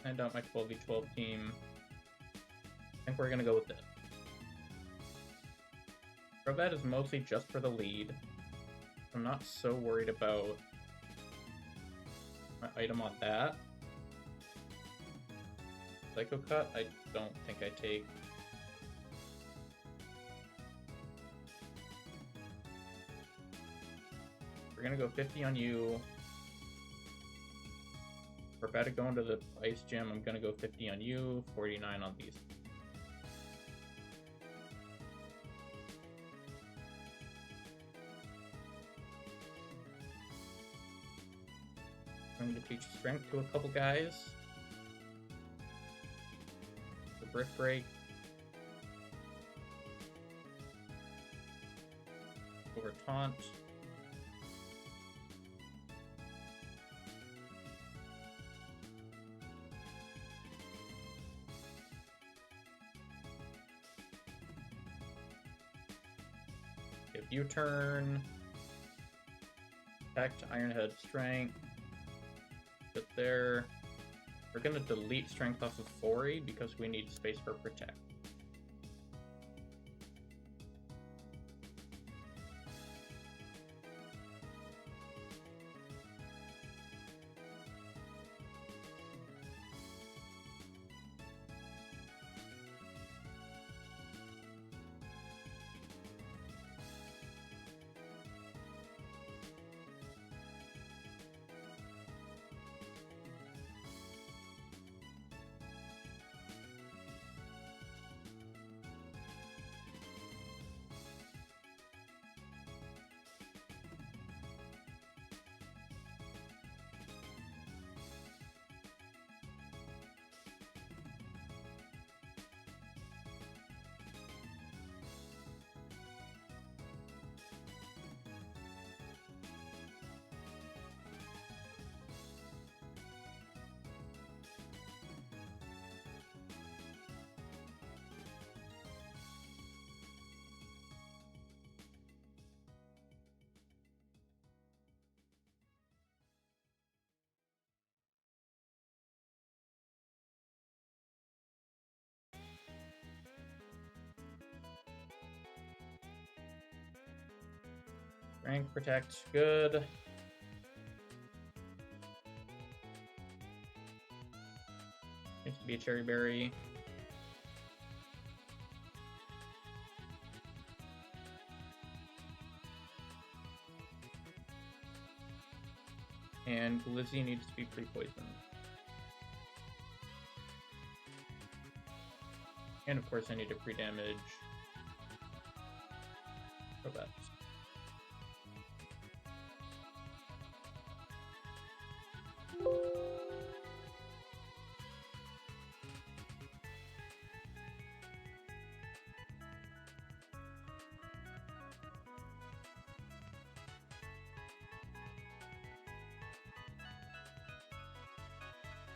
Send out my 12v12 team. I think we're gonna go with this. Crobat is mostly just for the lead. I'm not so worried about my item on that. Psycho Cut, I don't think I take. We're gonna go 50 on you. We're about to go into the ice gym. I'm gonna go 50 on you, 49 on these. I'm gonna teach strength to a couple guys. The Brick Break. Over Taunt. Give U-turn. Back to Ironhead Strength. Put there. We're gonna delete Strength off of Fori because we need space for Protect. Rank, Protect, good. Needs to be a Cherry Berry. And Lizzie needs to be pre-poisoned. And of course I need to pre-damage Crobat.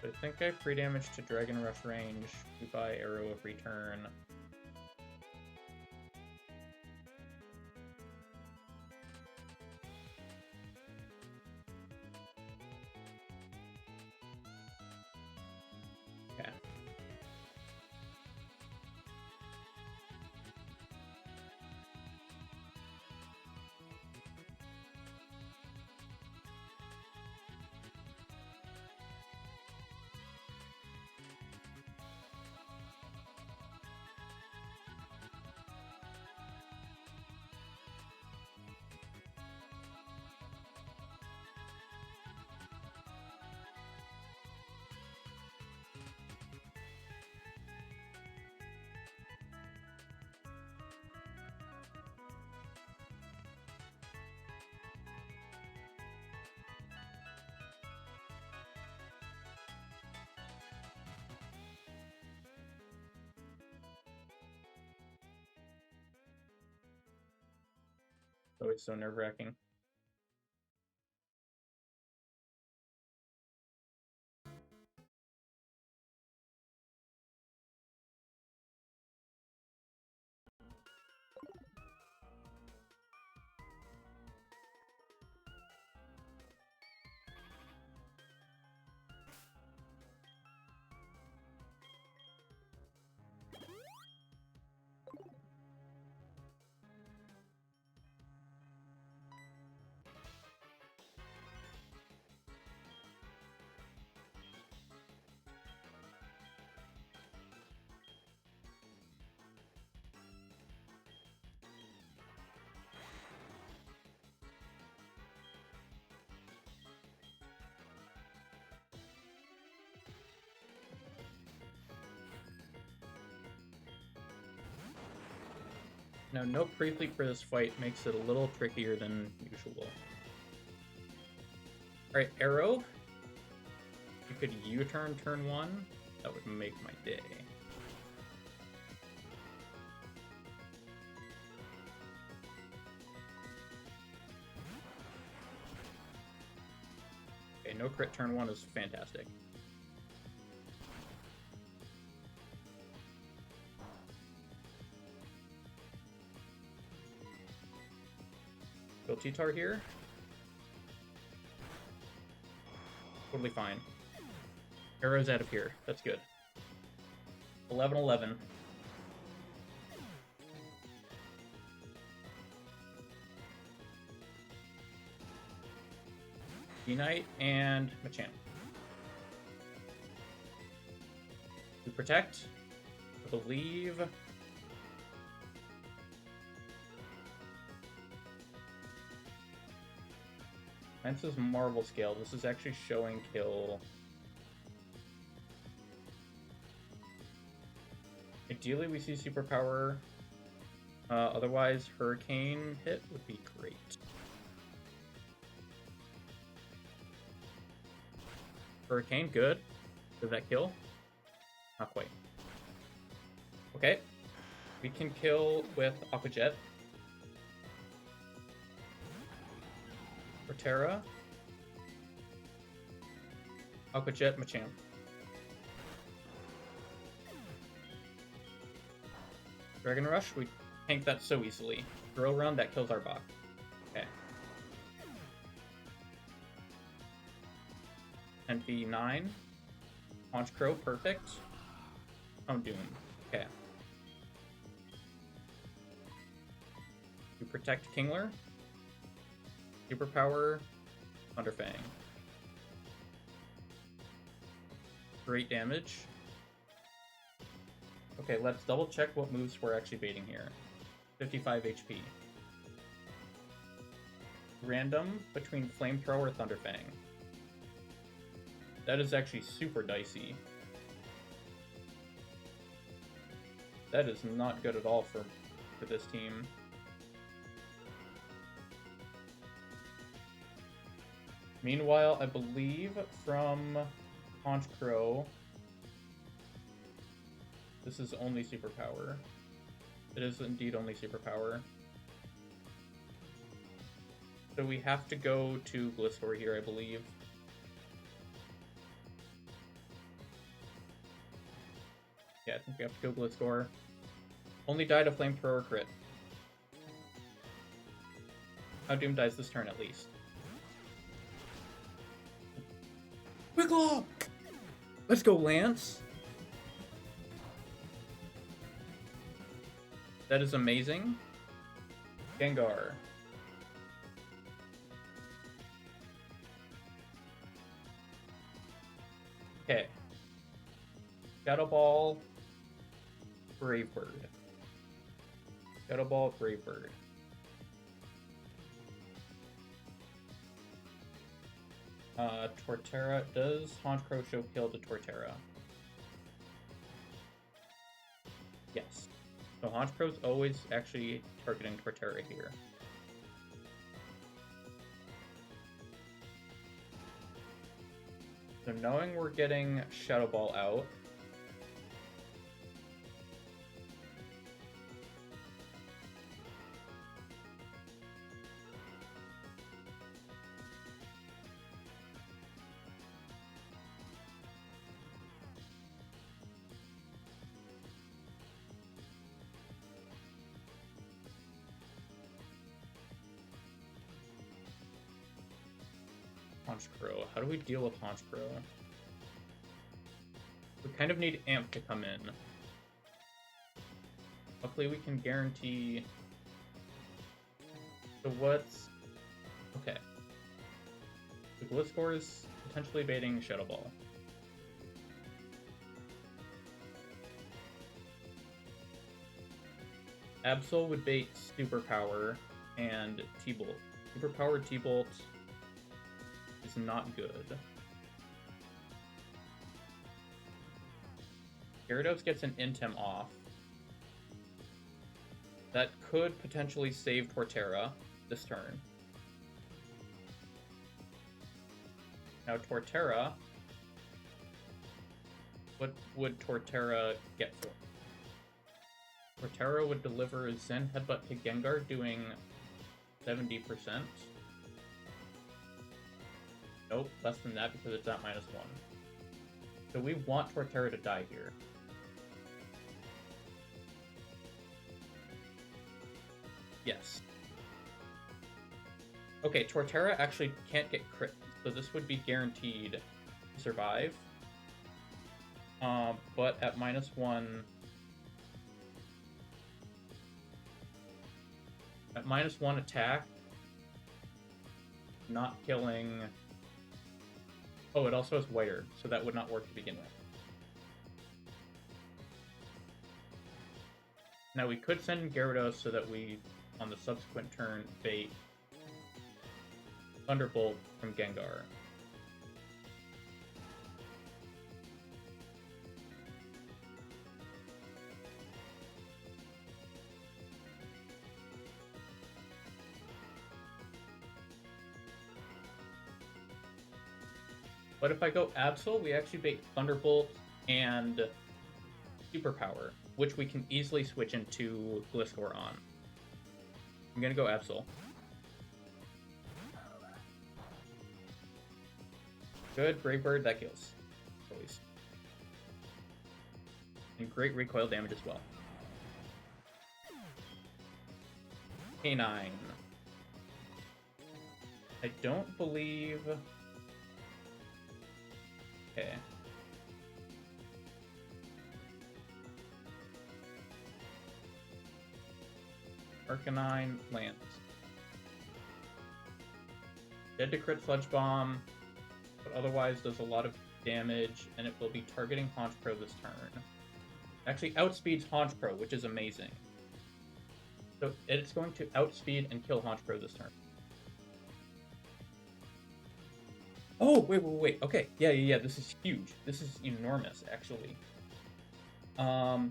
I think I free damage to Dragon Rush range. We buy Arrow of Return. Okay. Always so nerve-wracking. Now, no pre-fleet for this fight makes it a little trickier than usual. Alright, Arrow. You could U-turn turn 1. That would make my day. Okay, no crit turn 1 is fantastic. Kill T-Tar here. Totally fine. Arrow's out of here. That's good. 11-11. Knight and Machamp. We protect. I believe. Lance's Marvel Scale. This is actually showing kill. Ideally, we see Superpower. Otherwise, Hurricane hit would be great. Hurricane, good. Did that kill? Not quite. Okay. We can kill with Aqua Jet. Torterra. Aqua Jet, Machamp. Dragon Rush, we tank that so easily. Drill Run, that kills our bot. Okay. NP9. Launch Crow, perfect. Doom. Okay. You protect Kingler. Superpower, Thunderfang. Great damage. Okay, let's double check what moves we're actually baiting here. 55 HP. Random between Flamethrower, Thunderfang. That is actually super dicey. That is not good at all for this team. Meanwhile, I believe from Conch Crow, this is only Superpower. It is indeed only Superpower. So we have to go to Gliscor here, I believe. Yeah, I think we have to go Gliscor. Only died a Flamethrower crit. Doom dies this turn at least. Wiggle! Let's go, Lance! That is amazing. Gengar. Okay. Shadow Ball, Brave Bird. Shadow Ball, Brave Bird. Torterra. Does Honchkrow show kill to Torterra? Yes. So Honchkrow's always actually targeting Torterra here. So knowing we're getting Shadow Ball out, Honchkrow. How do we deal with Honchkrow? We kind of need Amp to come in. Luckily we can guarantee... So what's... Okay. The Gliscor is potentially baiting Shadow Ball. Absol would bait Superpower and T-Bolt. Superpower T-Bolt is not good. Gyarados gets an Intem off. That could potentially save Torterra this turn. Now Torterra, what would Torterra get for? Torterra would deliver Zen Headbutt to Gengar, doing 70%. Nope, less than that because it's at -1. So we want Torterra to die here. Yes. Okay, Torterra actually can't get crit, so this would be guaranteed to survive. But at -1... At -1 attack, not killing... Oh, it also has Whiter, so that would not work to begin with. Now we could send in Gyarados so that we, on the subsequent turn, bait Thunderbolt from Gengar. But if I go Absol, we actually bait Thunderbolt and Superpower, which we can easily switch into Gliscor on. I'm gonna go Absol. Good, Brave Bird, that kills. Always. And great recoil damage as well. K9. I don't believe... Okay. Arcanine, Lance. Dead to crit Sludge Bomb, but otherwise does a lot of damage, and it will be targeting Honchkrow this turn. Actually outspeeds Honchkrow, which is amazing. So it's going to outspeed and kill Honchkrow this turn. Oh, wait. Okay, yeah. This is huge. This is enormous, actually. So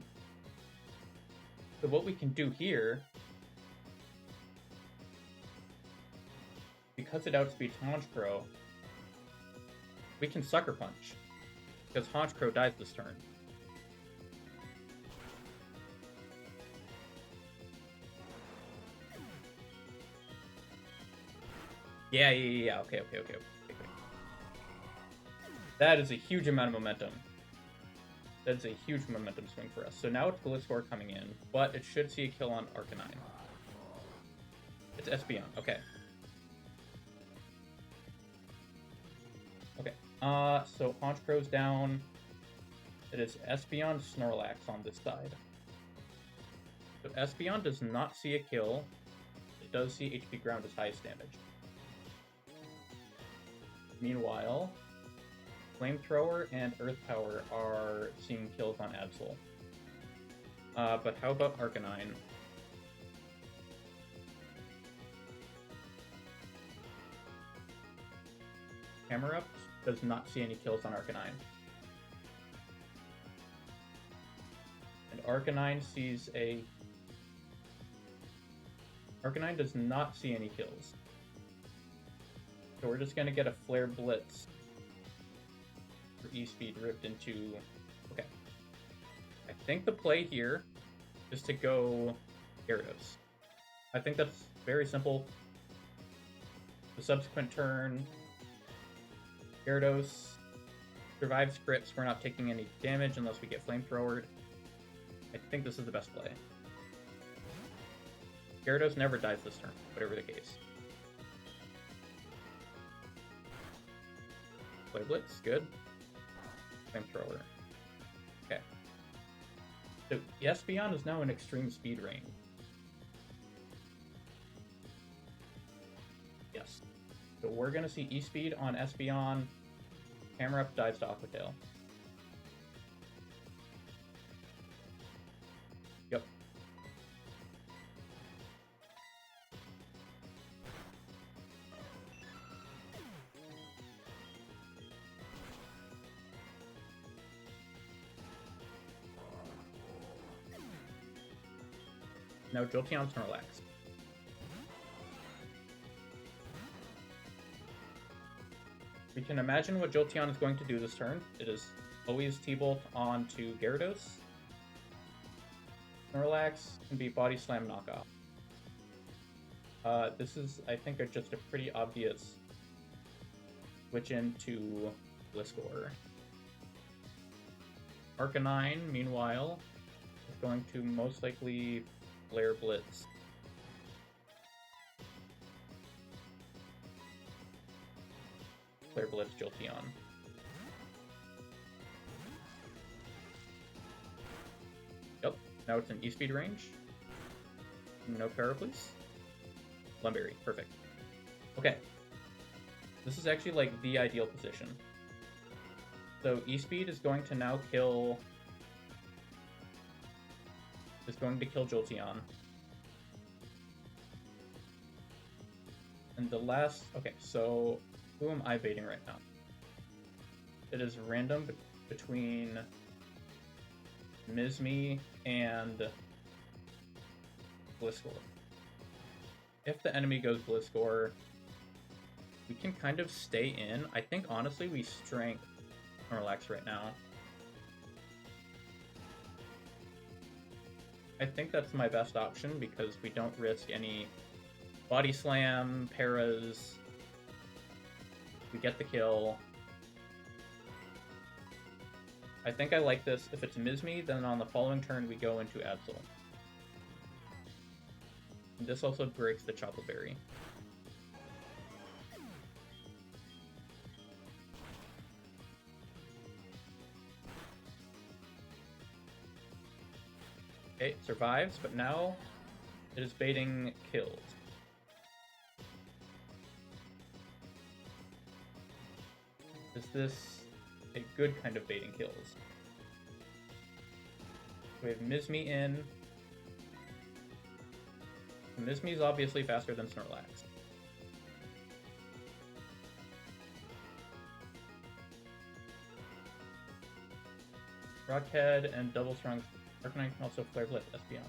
what we can do here, because it outspeeds Honchkrow, we can Sucker Punch, because Honchkrow dies this turn. Yeah. Okay. That is a huge amount of momentum. That is a huge momentum swing for us. So now it's Gliscor coming in, but it should see a kill on Arcanine. It's Espeon, okay. Okay, so Honchkrow's down. It is Espeon Snorlax on this side. So Espeon does not see a kill. It does see HP Ground as highest damage. Meanwhile, Flamethrower and Earth Power are seeing kills on Absol. But how about Arcanine? Hammer Up does not see any kills on Arcanine. And Arcanine sees a... Arcanine does not see any kills. So we're just gonna get a Flare Blitz for E-Speed ripped into... Okay. I think the play here is to go Gyarados. I think that's very simple. The subsequent turn, Gyarados survives crits. We're not taking any damage unless we get Flamethrowered. I think this is the best play. Gyarados never dies this turn, whatever the case. Play Blitz, good. Flamethrower. Okay. So Espeon is now in extreme speed range. Yes. So we're gonna see E-Speed on Espeon. Hammer Up dives to Aqua Tail. Yep. Now Jolteon Snorlax. We can imagine what Jolteon is going to do this turn. It is always T-Bolt onto Gyarados. Snorlax can be Body Slam knockoff. This is, I think, just a pretty obvious switch into Gliscor. Arcanine, meanwhile, is going to most likely Flare Blitz. Flare Blitz Jolteon. Yep, now it's in E-Speed range. No Para, please. Lumberry, perfect. Okay. This is actually like the ideal position. So E-Speed is going to now kill... is going to kill Jolteon. And the last... okay, so who am I baiting right now? It is random between Mizmi and Gliscor. If the enemy goes Gliscor, we can kind of stay in. I think, honestly, we strength Snorlax right now. I think that's my best option because we don't risk any Body Slam, Paras. We get the kill. I think I like this. If it's Mizmi, then on the following turn we go into Absol. And this also breaks the Chocolate Berry. Okay, it survives, but now it is baiting kills. Is this a good kind of baiting kills? We have Mizmi in. Mizmi is obviously faster than Snorlax. Rockhead and Double Strong Arcanine can also Flare Blitz Espeon.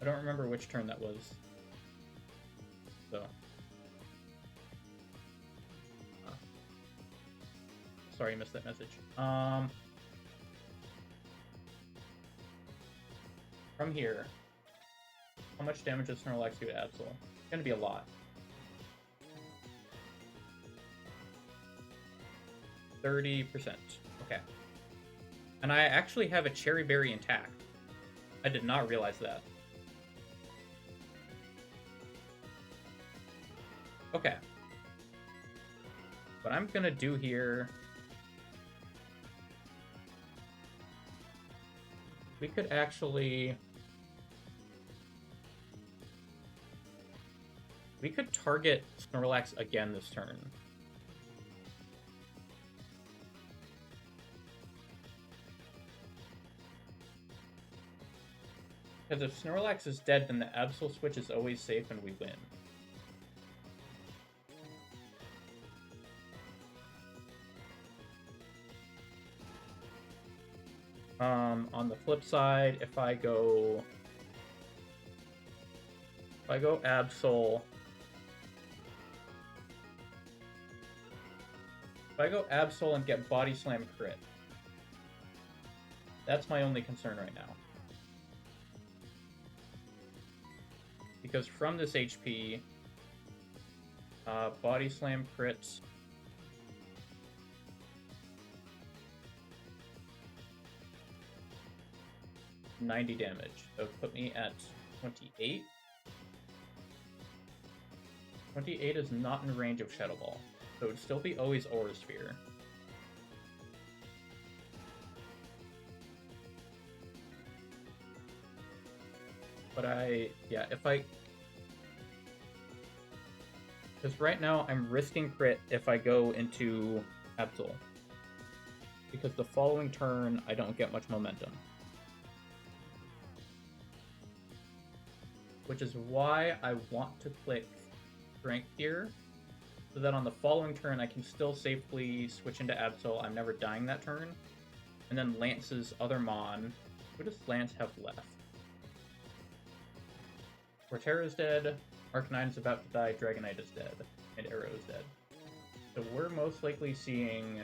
I don't remember which turn that was. So. Sorry, I missed that message. From here, how much damage does Snorlax do to Absol? It's gonna be a lot. 30%. Okay. And I actually have a Cherry Berry intact. I did not realize that. Okay. What I'm gonna do here... we could actually... we could target Snorlax again this turn. Because if Snorlax is dead, then the Absol switch is always safe and we win. On the flip side, if I go Absol, and get Body Slam crit, that's my only concern right now. Because from this HP, Body Slam crits, $90 damage. That would put me at 28. 28 is not in range of Shadow Ball, so it would still be always Aura Sphere. But because right now I'm risking crit if I go into Absol. Because the following turn I don't get much momentum. Which is why I want to click Strength here, so that on the following turn I can still safely switch into Absol. I'm never dying that turn. And then Lance's other Mon. Who does Lance have left? Cortera's dead, Arc9's about to die, Dragonite is dead, and Arrow is dead. So we're most likely seeing...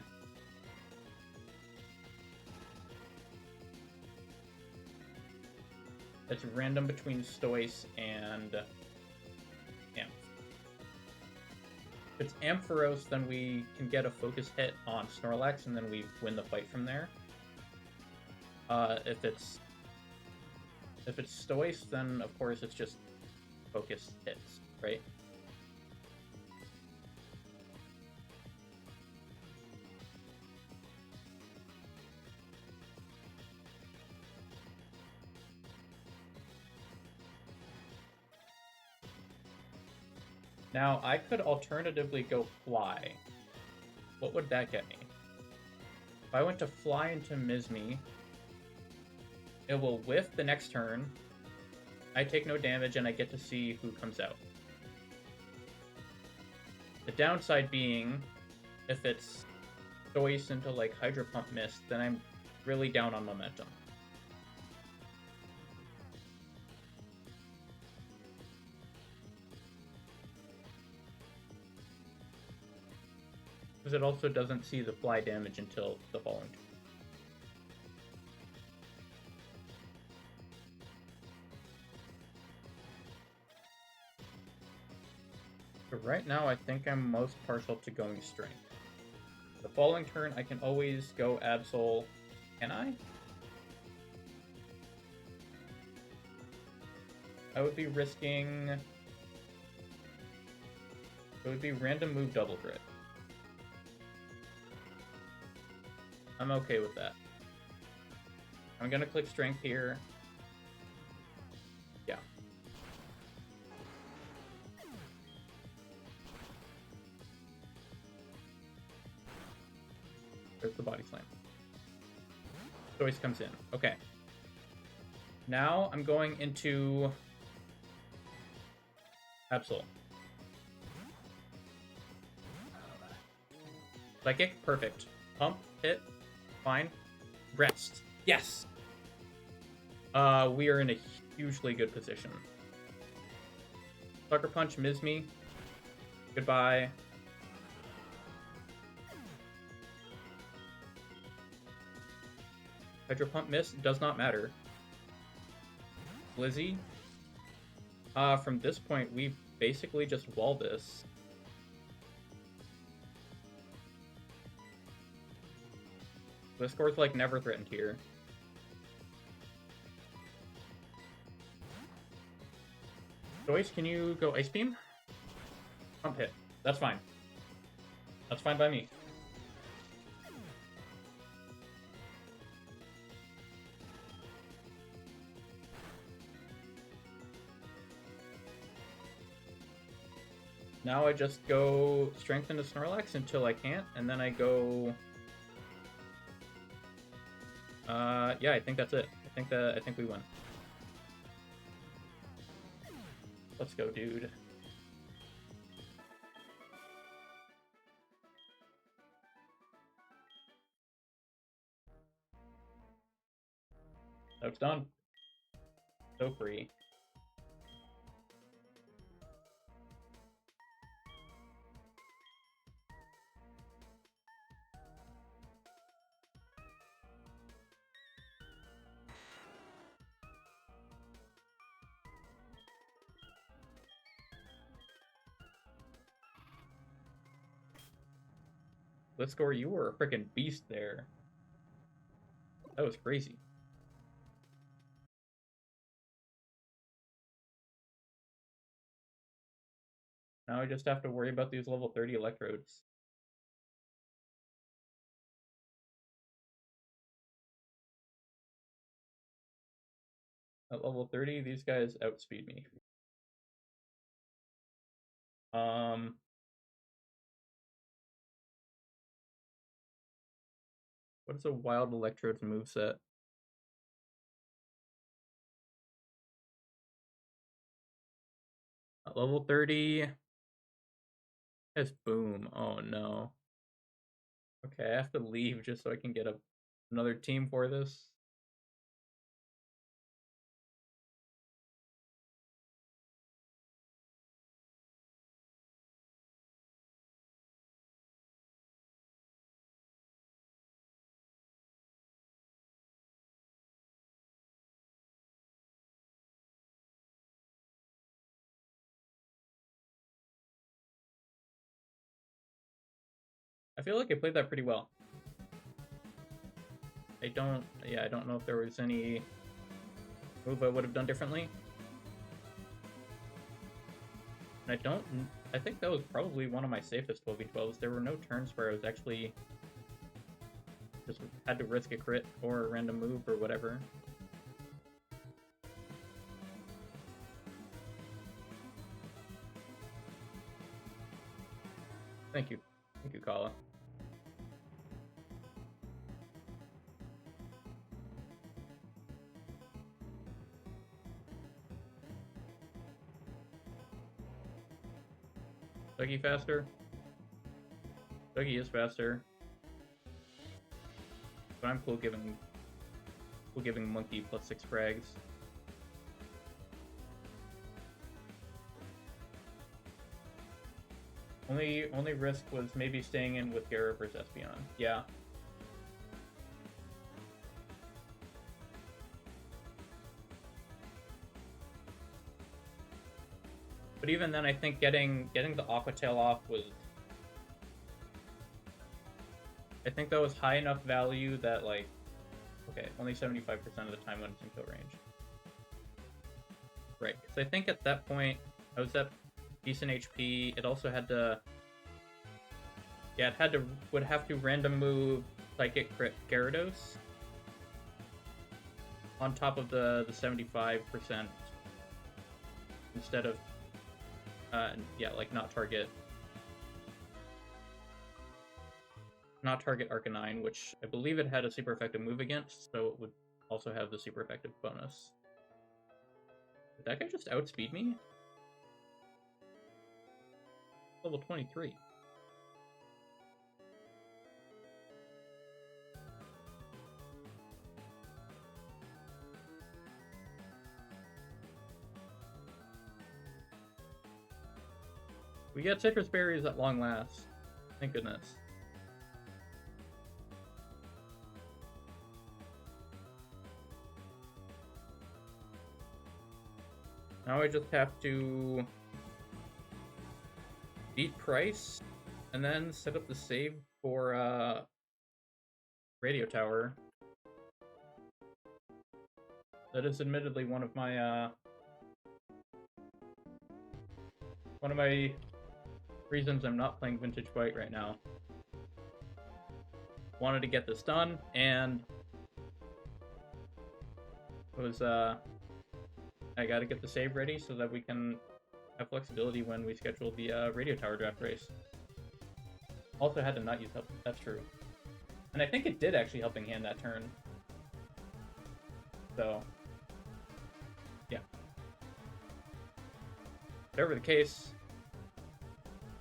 It's random between Stoice and Amp. If it's Ampharos, then we can get a focus hit on Snorlax, and then we win the fight from there. If it's Stoice, then of course it's just focus hits, right? Now, I could alternatively go Fly. What would that get me? If I went to Fly into Mizmi, it will whiff the next turn. I take no damage, and I get to see who comes out. The downside being, if it's Stoice into, like, Hydro Pump Mist, then I'm really down on momentum. Because it also doesn't see the Fly damage until the following turn. So right now, I think I'm most partial to going Strength. The following turn, I can always go Absol. Can I? I would be risking... It would be random move double crit. I'm okay with that. I'm gonna click Strength here. Yeah. There's the Body Slam. Choice comes in. Okay. Now I'm going into Absol. Psychic, perfect. Pump, hit, fine. Rest. Yes! We are in a hugely good position. Sucker Punch, Mizmi. Goodbye. Hydro Pump Miss does not matter. Blizzy. From this point, we basically just wall this. The score's like never threatened here. Joyce, can you go Ice Beam? Pump hit. That's fine. That's fine by me. Now I just go Strength into Snorlax until I can't, and then I go... yeah, I think that's it. I think we win. Let's go, dude. So it's done. So free. Let's score. You were a freaking beast there. That was crazy. Now I just have to worry about these level 30 electrodes. At level 30, these guys outspeed me. What's a Wild Electrode's moveset? At level 30, it's Boom. Oh no. Okay, I have to leave just so I can get a Another team for this. I feel like I played that pretty well. I don't know if there was any move I would have done differently. And I think that was probably one of my safest 12v12s. There were no turns where I was actually just had to risk a crit or a random move or whatever. Thank you, Kala. Dougie faster. Dougie is faster. But I'm cool giving Monkey +6 frags. Only risk was maybe staying in with Gara versus Espeon. Yeah. But even then, I think getting the Aqua Tail off was... I think that was high enough value that, like... Okay, only 75% of the time when it's in kill range. Right, because I think at that point, I was at decent HP. It also had to... Yeah, would have to random move Psychic Crit Gyarados on top of the 75% instead of... yeah, like not target Arcanine, which I believe it had a super effective move against, so it would also have the super effective bonus. Did that guy just outspeed me? Level 23. We get citrus berries at long last. Thank goodness. Now I just have to beat Price and then set up the save for Radio Tower. That is admittedly one of my reasons I'm not playing Vintage Fight right now. Wanted to get this done, and it was I gotta get the save ready so that we can have flexibility when we schedule the Radio Tower draft race. Also had to not use help, that's true. And I think it did actually helping hand that turn. So, yeah. Whatever the case,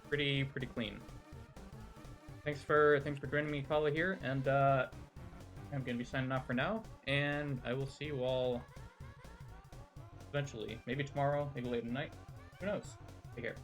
pretty clean. Thanks for joining me, Kala, here, and I'm gonna be signing off for now, and I will see you all eventually. Maybe tomorrow, maybe late at night. Who knows? Take care.